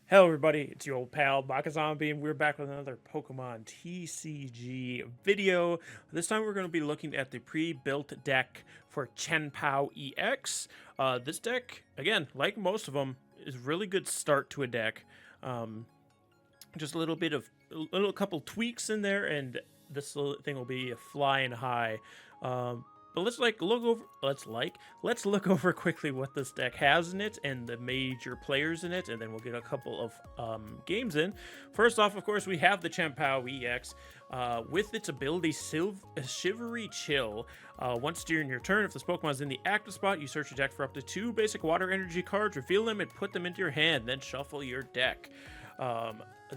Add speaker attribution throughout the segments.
Speaker 1: Hello everybody, it's your old pal Zombie, and we're back with another Pokemon TCG video. This time we're going to be looking at the pre-built deck for Chien-Pao EX. This deck, again, like most of them, is a really good start to a deck. Just a couple tweaks in there, and this thing will be flying high. But let's look over quickly what this deck has in it and the major players in it, and then we'll get a couple of games in. First off, of course, we have the Chien-Pao EX with its ability Shivery Chill. Once during your turn, if this Pokemon is in the active spot, you search your deck for up to 2 basic water energy cards, reveal them, and put them into your hand, then shuffle your deck.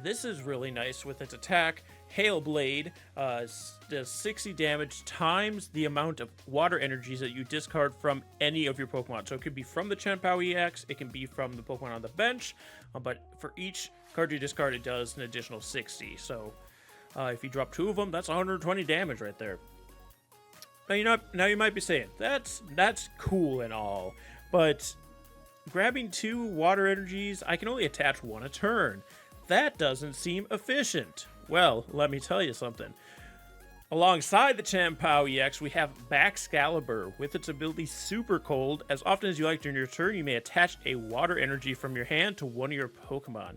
Speaker 1: This is really nice with its attack. Hail Blade does 60 damage times the amount of water energies that you discard from any of your Pokemon. So it could be from the Chien-Pao EX, it can be from the Pokemon on the bench, but for each card you discard, it does an additional 60. So if you drop 2 of them, that's 120 damage right there. Now you might be saying, that's cool and all, but grabbing 2 water energies, I can only attach 1 a turn. That doesn't seem efficient. Well, let me tell you something. Alongside the Chien-Pao EX, we have Baxcalibur with its ability Super Cold. As often as you like during your turn, you may attach a water energy from your hand to one of your Pokemon.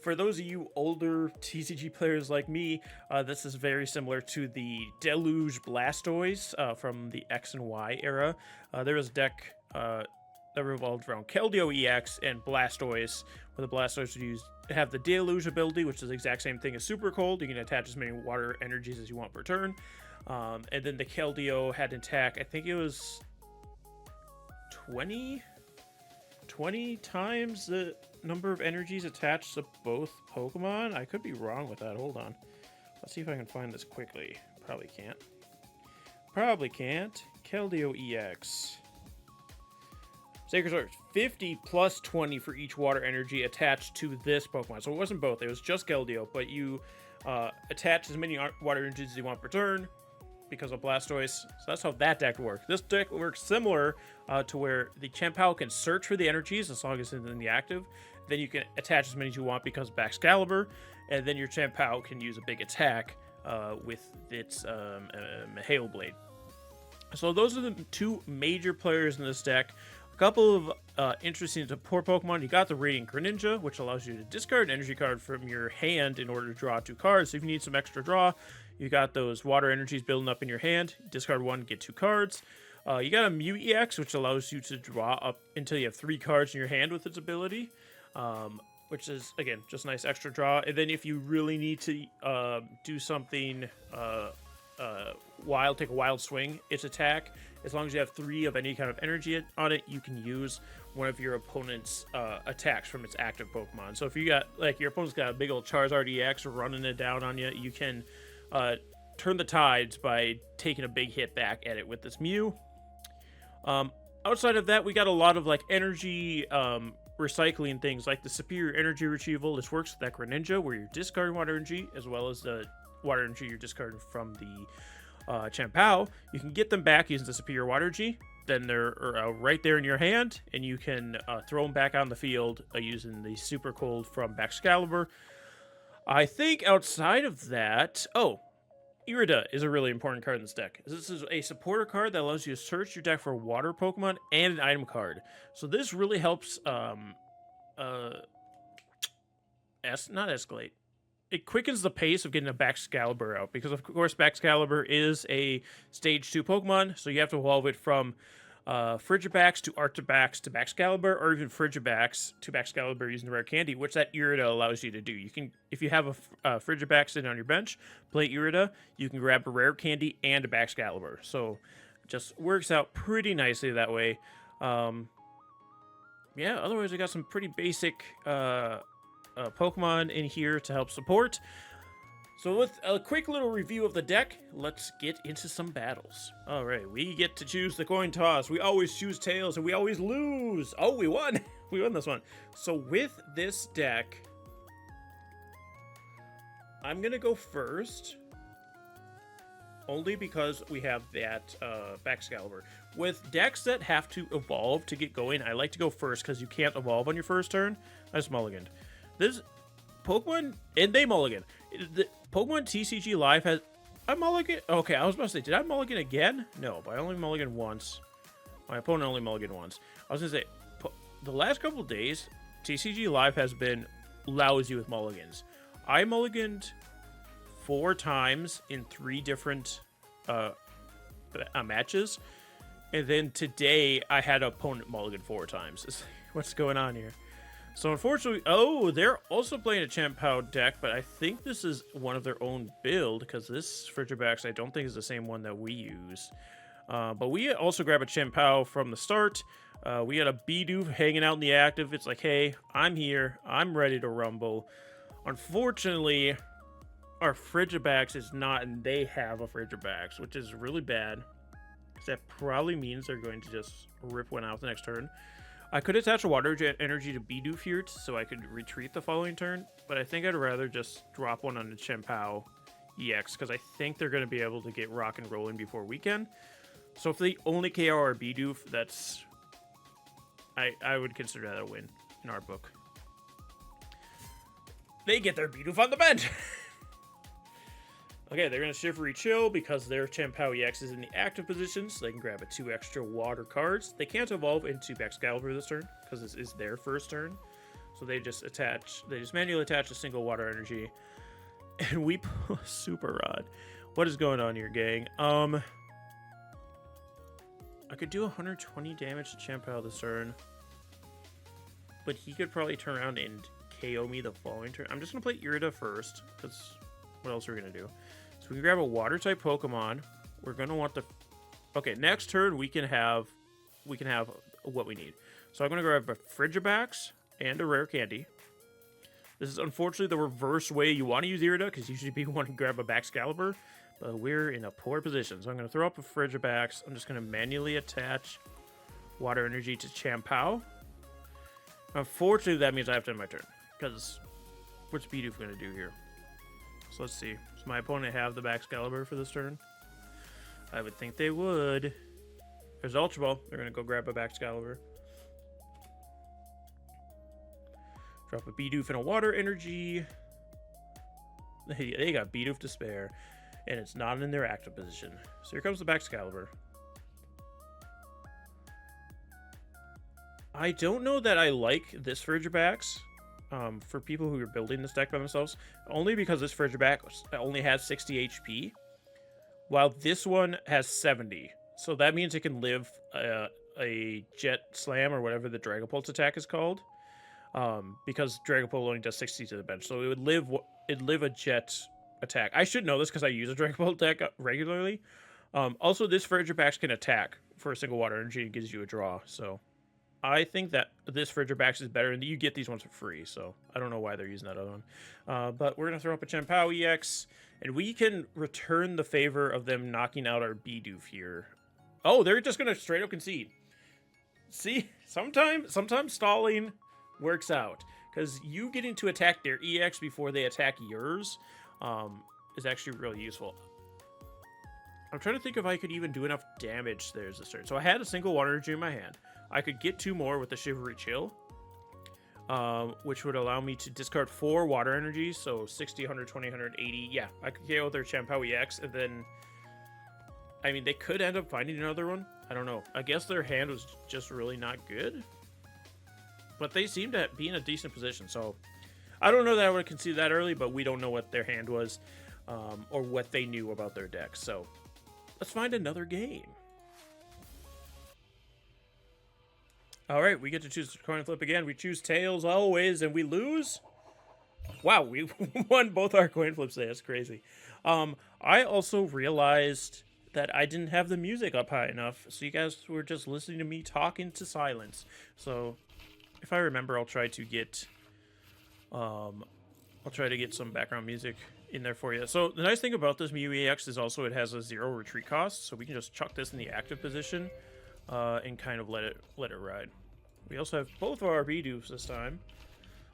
Speaker 1: For those of you older TCG players like me, this is very similar to the Deluge Blastoise from the X and Y era. There was a deck that revolved around Keldeo EX and Blastoise, where the Blastoise would have the Deluge ability, which is the exact same thing as Super Cold. You can attach as many water energies as you want per turn. And then the Keldeo had an attack, I think it was 20 times the number of energies attached to both Pokemon. I could be wrong with that. Hold on. Let's see if I can find this quickly. Probably can't. Keldeo EX. Sacred Sword, 50 plus 20 for each water energy attached to this Pokemon. So it wasn't both, it was just Keldeo, but you attach as many water energies as you want per turn because of Blastoise. So that's how that deck works. This deck works similar to where the Chien-Pao can search for the energies as long as it's in the active. Then you can attach as many as you want because of Baxcalibur, and then your Chien-Pao can use a big attack with its Hail Blade. So those are the 2 major players in this deck. Couple of interesting support Pokemon. You got the Radiant Greninja, which allows you to discard an energy card from your hand in order to draw 2 cards. So if you need some extra draw, you got those water energies building up in your hand. Discard 1, get 2 cards. You got a Mew EX, which allows you to draw up until you have 3 cards in your hand with its ability, which is, again, just nice extra draw. And then if you really need to do something take a wild swing, its attack, as long as you have 3 of any kind of energy on it, you can use one of your opponent's attacks from its active Pokemon. So if you got, like, your opponent's got a big old Charizard EX running it down on you, you can turn the tides by taking a big hit back at it with this Mew. Outside of that, we got a lot of, like, energy recycling things, like the Superior Energy Retrieval. This works with that Greninja, where you're discarding water energy, as well as the water energy you're discarding from the Chien-Pao. You can get them back using the Superior Water Energy. Then they're right there in your hand, and you can throw them back on the field using the Super Cold from Baxcalibur. I think outside of that, Irida is a really important card in this deck. This is a supporter card that allows you to search your deck for water Pokemon and an item card. So this really helps not escalate. It quickens the pace of getting a Baxcalibur out, because of course Baxcalibur is a stage 2 Pokemon, so you have to evolve it from Frigibax to Arctibax to Baxcalibur, or even Frigibax to Baxcalibur using the rare candy, which that Irida allows you to do. You can, if you have a Frigibax sitting on your bench, play Irida, you can grab a rare candy and a Baxcalibur. So it just works out pretty nicely that way. Yeah, otherwise we got some pretty basic Pokemon in here to help support. So with a quick little review of the deck, let's get into some battles. Alright, we get to choose the coin toss. We always choose tails and we always lose. Oh, we won! We won this one. So with this deck, I'm gonna go first, only because we have that Baxcalibur. With decks that have to evolve to get going, I like to go first because you can't evolve on your first turn. I just mulliganed. This Pokemon, and they mulligan. The Pokemon TCG Live has... I mulligan? Okay, I was about to say, did I mulligan again? No, but I only mulligan once. My opponent only mulligan once. I was going to say, the last couple of days, TCG Live has been lousy with mulligans. I mulliganed 4 times in 3 different matches. And then today, I had an opponent mulligan 4 times. What's going on here? So unfortunately, oh, they're also playing a Chien-Pao deck, but I think this is one of their own build, because this Frigibax I don't think is the same one that we use. But we also grab a Chien-Pao from the start. We had a Bidoof hanging out in the active. It's like, hey, I'm here. I'm ready to rumble. Unfortunately, our Frigibax is not, and they have a Frigibax, which is really bad. Because that probably means they're going to just rip one out the next turn. I could attach a water jet energy to Bidoof here so I could retreat the following turn, but I think I'd rather just drop one on the Chien-Pao EX because I think they're going to be able to get rock and rolling before weekend. So if they only KO our Bidoof, that's... I would consider that a win in our book. They get their Bidoof on the bench! Okay, they're going to Shivery Chill because their Chien-Pao EX is in the active position, so they can grab 2 extra water cards. They can't evolve into Excalibur this turn, because this is their first turn. So they just manually attach a single water energy. And we pull Super Rod. What is going on here, gang? I could do 120 damage to Chien-Pao this turn. But he could probably turn around and KO me the following turn. I'm just going to play Irida first, because... what else are we going to do? So we can grab a water-type Pokemon. We're going to want the... okay, next turn we can have what we need. So I'm going to grab a Frigibax and a Rare Candy. This is unfortunately the reverse way you want to use Irida, because usually people want to grab a Excalibur, but we're in a poor position. So I'm going to throw up a Frigibax. I'm just going to manually attach Water Energy to Chien-Pao. Unfortunately, that means I have to end my turn, because what's Bidoof going to do here? So let's see. Does my opponent have the Excalibur for this turn? I would think they would. There's Ultra Ball. They're going to go grab a Excalibur. Drop a Bidoof and a Water Energy. They got Bidoof to spare. And it's not in their active position. So here comes the Excalibur. I don't know that I like this Frigibax. For people who are building this deck by themselves, only because this Frigibax only has 60 HP, while this one has 70. So that means it can live a Jet Slam or whatever the Dragapult attack is called, because Dragapult only does 60 to the bench. So it'd live a Jet attack. I should know this because I use a Dragapult deck regularly. Also, this Frigibax can attack for a single water energy and gives you a draw. So I think that this Frigibax is better, and you get these ones for free, so I don't know why they're using that other one. But we're going to throw up a Chien-Pao EX, and we can return the favor of them knocking out our Bidoof here. Oh, they're just going to straight up concede. See, sometimes stalling works out, because you getting to attack their EX before they attack yours is actually really useful. I'm trying to think if I could even do enough damage theirs this turn. So I had a single water energy in my hand. I could get 2 more with the Shivery Chill, which would allow me to discard 4 water energies, so 60, 120, 180. Yeah, I could KO their Chien-Pao EX, and then, I mean, they could end up finding another one. I don't know. I guess their hand was just really not good, but they seem to be in a decent position, so I don't know that I would concede that early, but we don't know what their hand was, or what they knew about their deck, so let's find another game. All right, we get to choose coin flip again. We choose tails always, and we lose. Wow, we won both our coin flips today. That's crazy. I also realized that I didn't have the music up high enough, so you guys were just listening to me talk into silence. So, if I remember, I'll try to get some background music in there for you. So the nice thing about this Mew EX is also it has a 0 retreat cost, so we can just chuck this in the active position. And kind of let it ride. We also have both of our Bidoofs this time.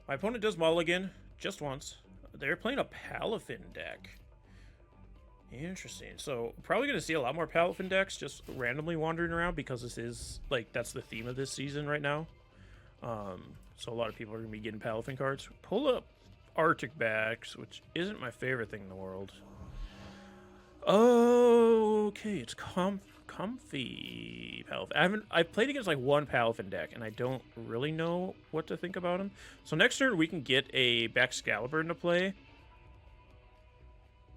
Speaker 1: My opponent does mulligan just once. They're playing a Palafin deck. Interesting. So probably going to see a lot more Palafin decks just randomly wandering around because this is, like, that's the theme of this season right now. So a lot of people are going to be getting Palafin cards. Pull up Arctic backs, which isn't my favorite thing in the world. Oh, okay, it's comfy Palafin. I've played against like one Palafin deck, and I don't really know what to think about him. So next turn we can get a Baxcalibur into play.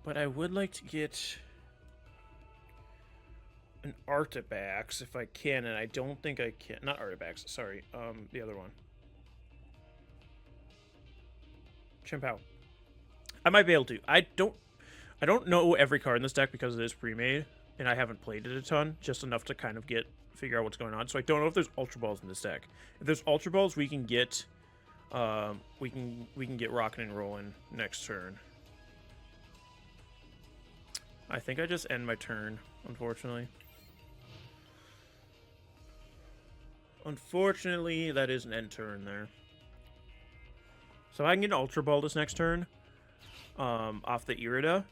Speaker 1: But I would like to get an Artibax if I can, and I don't think I can. Not Artibax, sorry. The other one. Chien-Pao. I might be able to. I don't know every card in this deck because it is pre-made, and I haven't played it a ton, just enough to kind of figure out what's going on. So I don't know if there's Ultra Balls in this deck. If there's Ultra Balls, we can get get rocking and rolling next turn. I think I just end my turn, unfortunately. Unfortunately, that is an end turn there. So I can get an Ultra Ball this next turn. Off the Irida.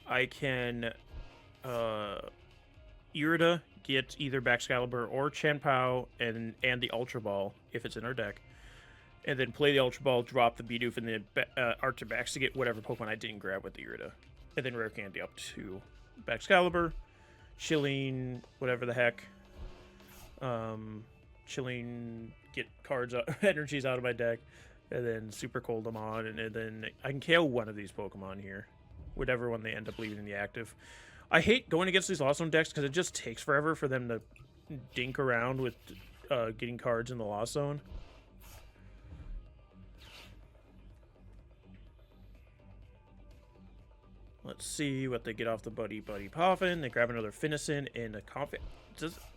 Speaker 1: I can Irida, get either Baxcalibur or Chien-Pao and the Ultra Ball if it's in our deck. And then play the Ultra Ball, drop the Bidoof and the Arctibax to get whatever Pokemon I didn't grab with the Irida. And then Rare Candy up to Baxcalibur, Chilling, whatever the heck. Chilling, get cards, energies out of my deck. And then Super Cold them on. And then I can KO one of these Pokemon here. Whatever one they end up leaving in the active. I hate going against these Lost Zone decks because it just takes forever for them to dink around with getting cards in the Lost Zone. Let's see what they get off the Buddy Poffin. They grab another Finnison and a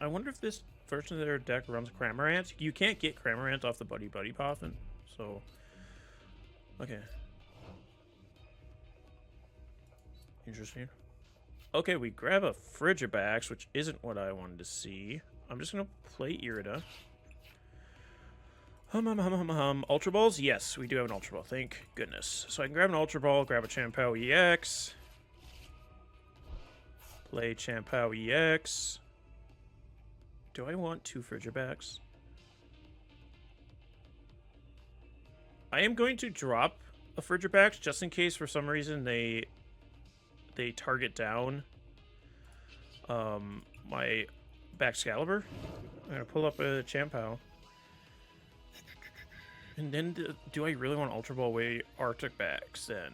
Speaker 1: I wonder if this version of their deck runs Cramorant. You can't get Cramorant off the Buddy Poffin. So, okay. Interesting. Okay, we grab a Frigibax, which isn't what I wanted to see. I'm just going to play Irida. Ultra Balls? Yes, we do have an Ultra Ball. Thank goodness. So I can grab an Ultra Ball, grab a Chien-Pao EX. Play Chien-Pao EX. Do I want two Frigibax? I am going to drop a Frigibax just in case for some reason they target down my Baxcalibur. I'm going to pull up a Chien-Pao. And then, do I really want Ultra Ball away Arctibax then?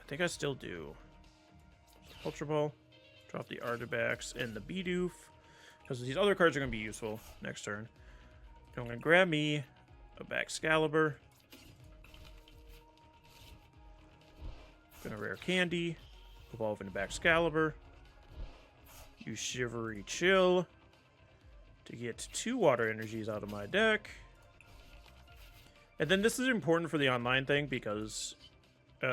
Speaker 1: I think I still do. Ultra Ball, drop the Arctibax and the Bidoof, because these other cards are going to be useful next turn. I'm going to grab me a Baxcalibur. Gonna Rare Candy, evolve into Baxcalibur. Use Shivery Chill to get 2 water energies out of my deck. And then this is important for the online thing because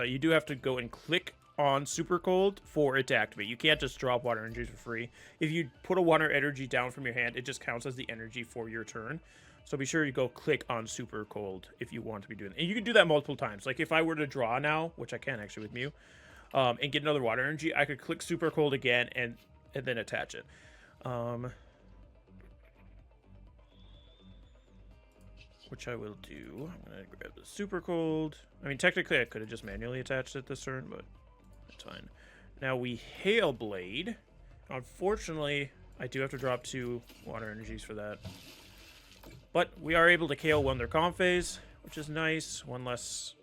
Speaker 1: you do have to go and click on Super Cold for it to activate. You can't just drop water energies for free. If you put a water energy down from your hand, it just counts as the energy for your turn. So be sure you go click on Super Cold if you want to be doing it. And you can do that multiple times. Like if I were to draw now, which I can actually with Mew, and get another water energy, I could click Super Cold again and then attach it. Which I will do. I'm going to grab the Super Cold. I mean, technically I could have just manually attached it this turn, but that's fine. Now we Hail Blade. Unfortunately, I do have to drop 2 water energies for that. But we are able to KO one of their comp phase, which is nice. One less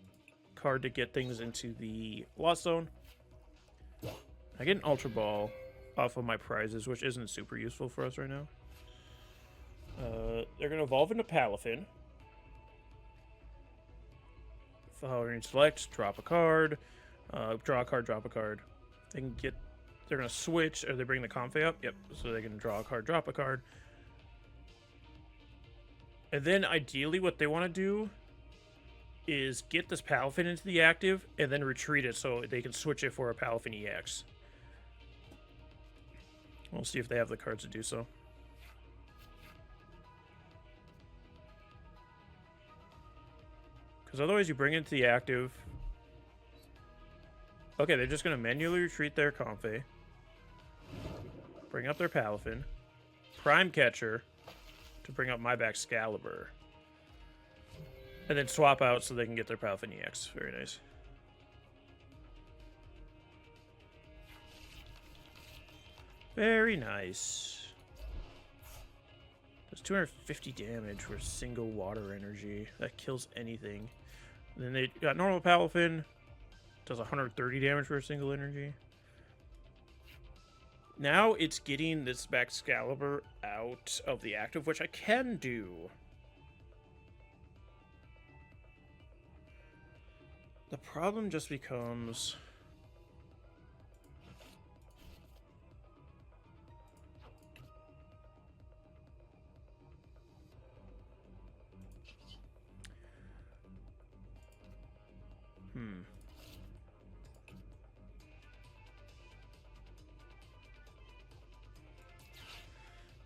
Speaker 1: card to get things into the Lost Zone. I get an Ultra Ball off of my prizes, which isn't super useful for us right now. They're going to evolve into Palafin. Following select, drop a card. Draw a card, drop a card. They can get... They're going to switch, or they bring the comp up. Yep, so they can draw a card, drop a card. And then ideally what they want to do is get this Palafin into the active and then retreat it so they can switch it for a Palafin EX. We'll see if they have the cards to do so. Because otherwise you bring it into the active. Okay, they're just going to manually retreat their Comfey. bring up their Palafin, Prime Catcher to bring up my Excalibur, and then swap out so they can get their Palafin EX. Very nice. Very nice. Does 250 damage for a single water energy. That kills anything. And then they got normal Palafin. Does 130 damage for a single energy. Now it's getting this Excalibur out of the active, which I can do. The problem just becomes...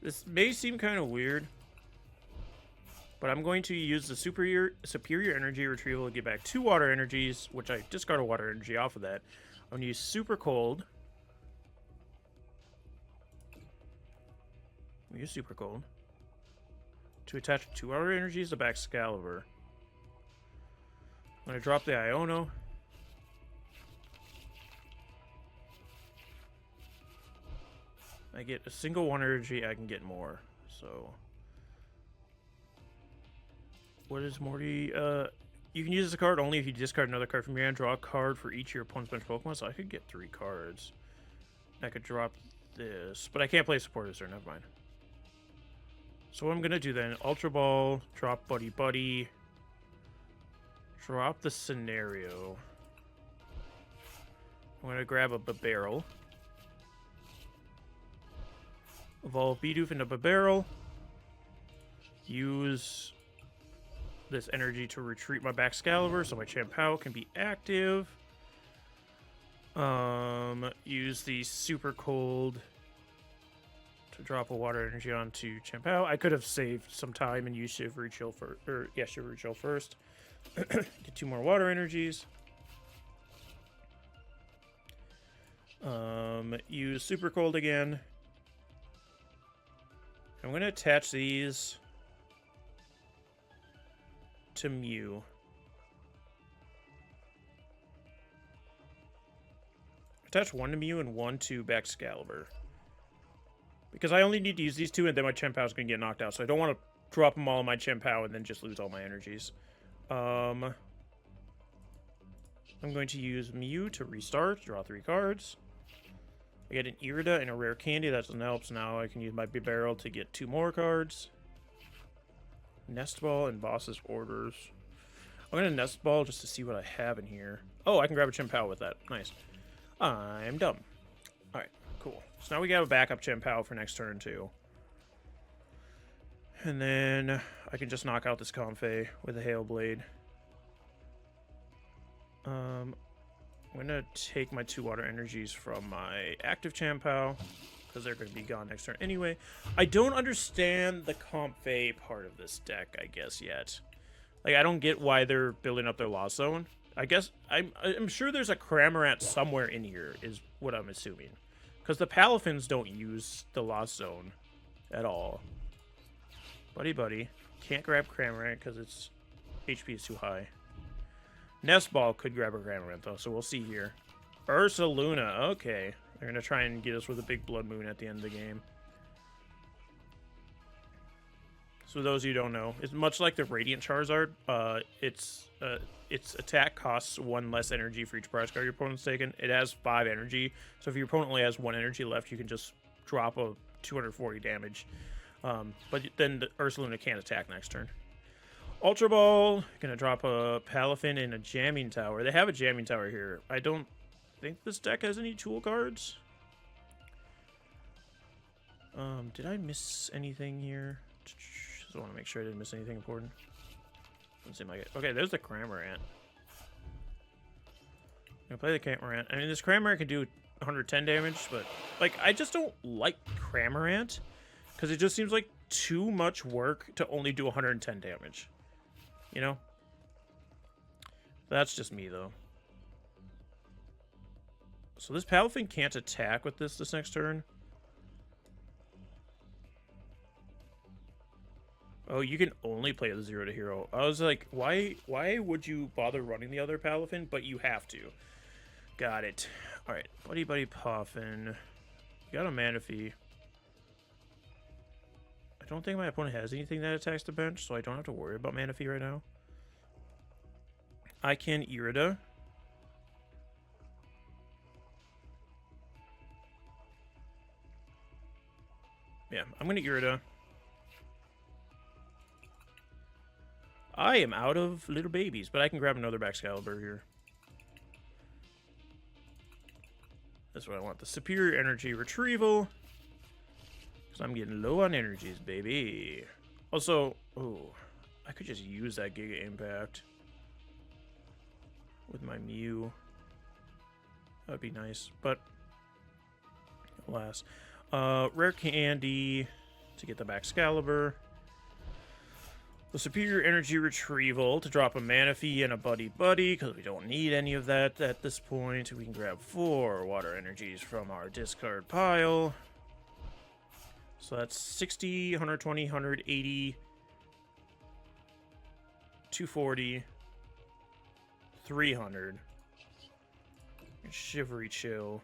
Speaker 1: This may seem kind of weird, but I'm going to use the superior energy retrieval to get back 2 water energies, which I discard a water energy off of that. I'm going to use super cold. Use super cold to attach 2 water energies to Excalibur. I'm going to drop the Iono. I get a single 1 energy, I can get more. So, what is Morty? You can use this card only if you discard another card from your hand. Draw a card for each of your opponent's bench Pokemon. So I could get 3 cards. I could drop this, but I can't play supporters there. Never mind. So what I'm gonna do then? Ultra Ball, drop Buddy Buddy, drop the Scenario. I'm gonna grab a Barrel. Evolve Bidoof into Barrel. Use this energy to retreat my Excalibur so my Chien-Pao can be active. Use the Super Cold to drop a water energy onto Chien-Pao. I could have saved some time and used Shivery Chill first. Shivery Chill first. Get 2 more water energies. Use Super Cold again. I'm going to attach these to Mew. Attach 1 to Mew and 1 to Excalibur. Because I only need to use these 2 and then my Chien-Pao is going to get knocked out. So I don't want to drop them all in my Chien-Pao and then just lose all my energies. I'm going to use Mew to restart, draw 3 cards. I get an Irida and a rare candy. That doesn't help, so now I can use my Barrel to get 2 more cards. Nest Ball and Boss's Orders. I'm going to Nest Ball just to see what I have in here. Oh, I can grab a Chien-Pao with that. Nice. I'm dumb. Alright, cool. So now we got a backup Chien-Pao for next turn, too. And then I can just knock out this Comfey with a Hail Blade. I'm going to take my 2 water energies from my active Chien-Pao, because they're going to be gone next turn anyway. I don't understand the Comfey part of this deck, I guess, yet. Like, I don't get why they're building up their Lost Zone. I guess, I'm sure there's a Cramorant somewhere in here, is what I'm assuming. Because the Palafins don't use the Lost Zone at all. Buddy Buddy. Can't grab Cramorant because its HP is too high. Nest Ball could grab a Cramorant, though, so we'll see here. Ursaluna, okay. They're going to try and get us with a big Blood Moon at the end of the game. So those of you who don't know, it's much like the Radiant Charizard. Its attack costs 1 less energy for each prize card your opponent's taken. It has 5 energy, so if your opponent only has 1 energy left, you can just drop a 240 damage. But then the Ursaluna can't attack next turn. Ultra Ball, gonna drop a Palafin and a Jamming Tower. They have a Jamming Tower here. I don't think this deck has any tool cards. Did I miss anything here? Just want to make sure I didn't miss anything important. Doesn't seem like it. Okay, there's the Cramorant. I'm gonna play the Cramorant. I mean, this Cramorant can do 110 damage, but like, I just don't like Cramorant because it just seems like too much work to only do 110 damage. You know? That's just me, though. So this Palafin can't attack with this next turn. Oh, you can only play the 0 to hero. I was like, why would you bother running the other Palafin? But you have to. Got it. Alright, Buddy Puffin. Got a Manaphy. I don't think my opponent has anything that attacks the bench, so I don't have to worry about Manaphy right now. I can Irida. Yeah, I'm going to Irida. I am out of little babies, but I can grab another Excalibur here. That's what I want. The Superior Energy Retrieval. Because I'm getting low on energies, baby. Also, oh, I could just use that Giga Impact with my Mew. That would be nice, but alas. Rare Candy to get the Excalibur. The Superior Energy Retrieval to drop a Manaphy and a Buddy, because we don't need any of that at this point. We can grab 4 Water Energies from our discard pile. So that's 60, 120, 180, 240, 300. Shivery Chill.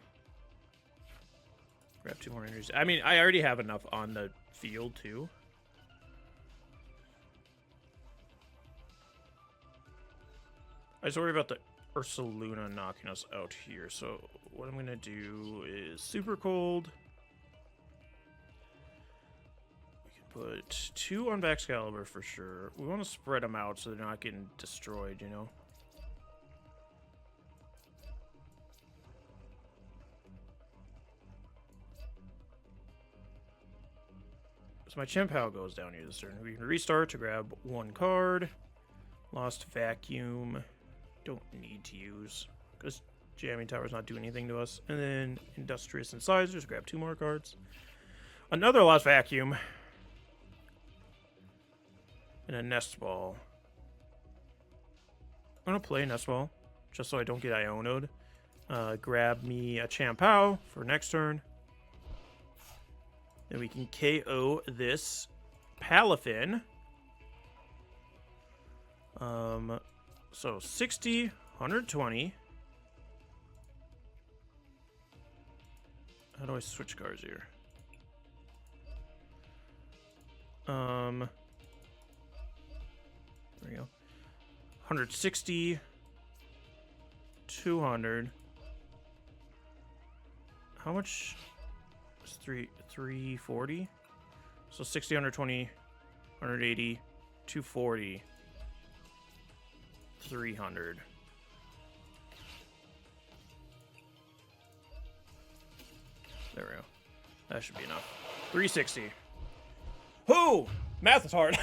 Speaker 1: Grab 2 more energies. I mean, I already have enough on the field, too. I just worry about the Ursaluna knocking us out here. So what I'm going to do is Super Cold. We can put 2 on Excalibur for sure. We want to spread them out so they're not getting destroyed, you know? So my Chien-Pao goes down here this turn. We can restart to grab 1 card. Lost Vacuum. Don't need to use because Jamming Tower's not doing anything to us. And then Industrious Incisors, grab 2 more cards. Another Lost Vacuum. And a Nest Ball. I'm going to play Nest Ball just so I don't get Iono'd. Grab me a Chien-Pao for next turn. Then we can KO this Palafin. So 60, 120. How do I switch cards here? There we go. 160, 200. How much is 340? So 60, 120, 180, 240. 300. There we go. That should be enough. 360. Whoo! Math is hard.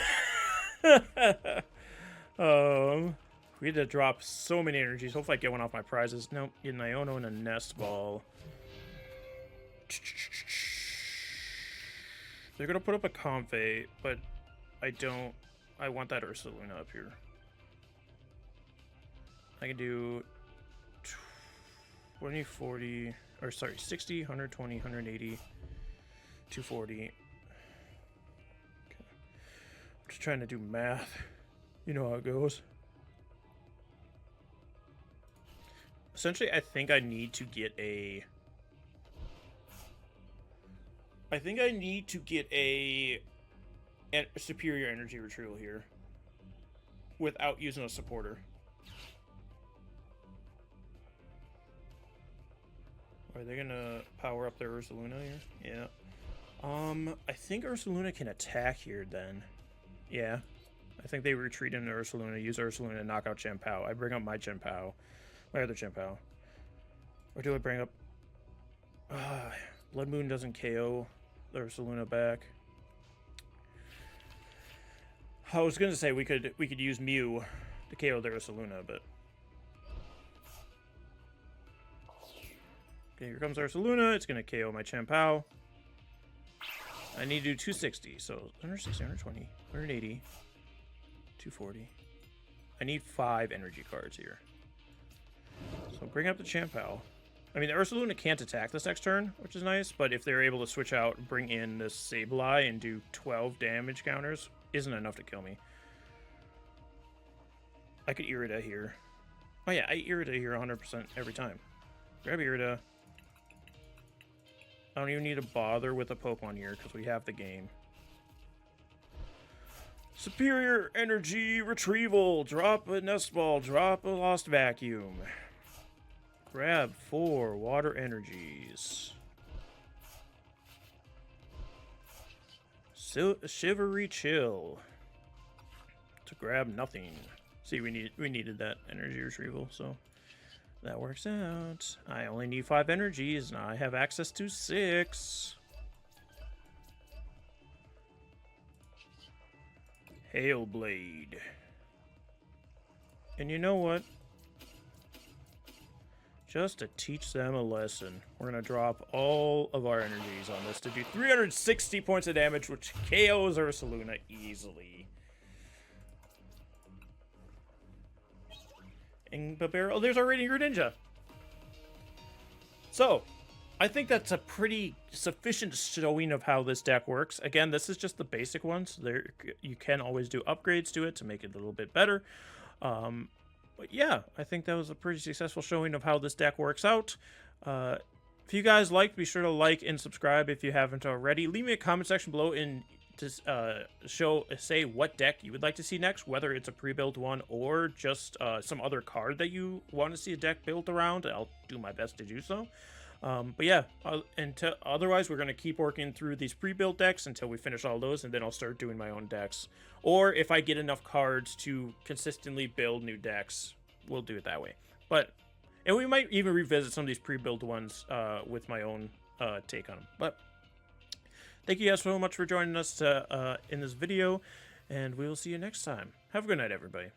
Speaker 1: We had to drop so many energies. Hopefully I get one off my prizes. Nope. Get an Iono and a Nest Ball. They're gonna put up a Comfey, but I don't. I want that Ursaluna up here. I can do 20, 40, or sorry, 60, 120, 180, 240. Okay. I'm just trying to do math. You know how it goes. Essentially, I think I need to get a... superior energy retrieval here without using a supporter. Are they gonna power up their Ursaluna here? Yeah. I think Ursaluna can attack here then. Yeah. I think they retreat into Ursaluna, use Ursaluna to knock out Chien-Pao. I bring up my Chien-Pao. My other Chien-Pao. Or do I bring up... Blood Moon doesn't KO the Ursaluna back. I was gonna say we could use Mew to KO their Ursaluna, but... Okay, here comes Ursaluna. It's going to KO my Chien-Pao. I need to do 260. So 160, 120, 180, 240. I need 5 energy cards here. So bring up the Chien-Pao. I mean, the Ursaluna can't attack this next turn, which is nice, but if they're able to switch out, bring in the Sableye and do 12 damage counters, isn't enough to kill me. I could Irida here. Oh yeah, I Irida here 100% every time. Grab Irida. I don't even need to bother with a Pokemon here, because we have the game. Superior Energy Retrieval. Drop a Nest Ball. Drop a Lost Vacuum. Grab 4 Water Energies. Shivery Chill. To grab nothing. See, we needed that energy retrieval, so that works out. I only need 5 energies, and I have access to 6. Hail Blade. And you know what? Just to teach them a lesson, we're going to drop all of our energies on this to do 360 points of damage, which KOs Ursaluna easily. And Babero, oh, there's our Radiant Greninja. So, I think that's a pretty sufficient showing of how this deck works. Again, this is just the basic ones. There, you can always do upgrades to it to make it a little bit better. But yeah, I think that was a pretty successful showing of how this deck works out. If you guys liked, be sure to like and subscribe if you haven't already. Leave me a comment section below and to say what deck you would like to see next, whether it's a pre-built one or just some other card that you want to see a deck built around. I'll do my best to do so. But yeah, otherwise we're going to keep working through these pre-built decks until we finish all those, and then I'll start doing my own decks. Or if I get enough cards to consistently build new decks, we'll do it that way. And we might even revisit some of these pre-built ones with my own take on them. But thank you guys so much for joining us in this video, and we will see you next time. Have a good night, everybody.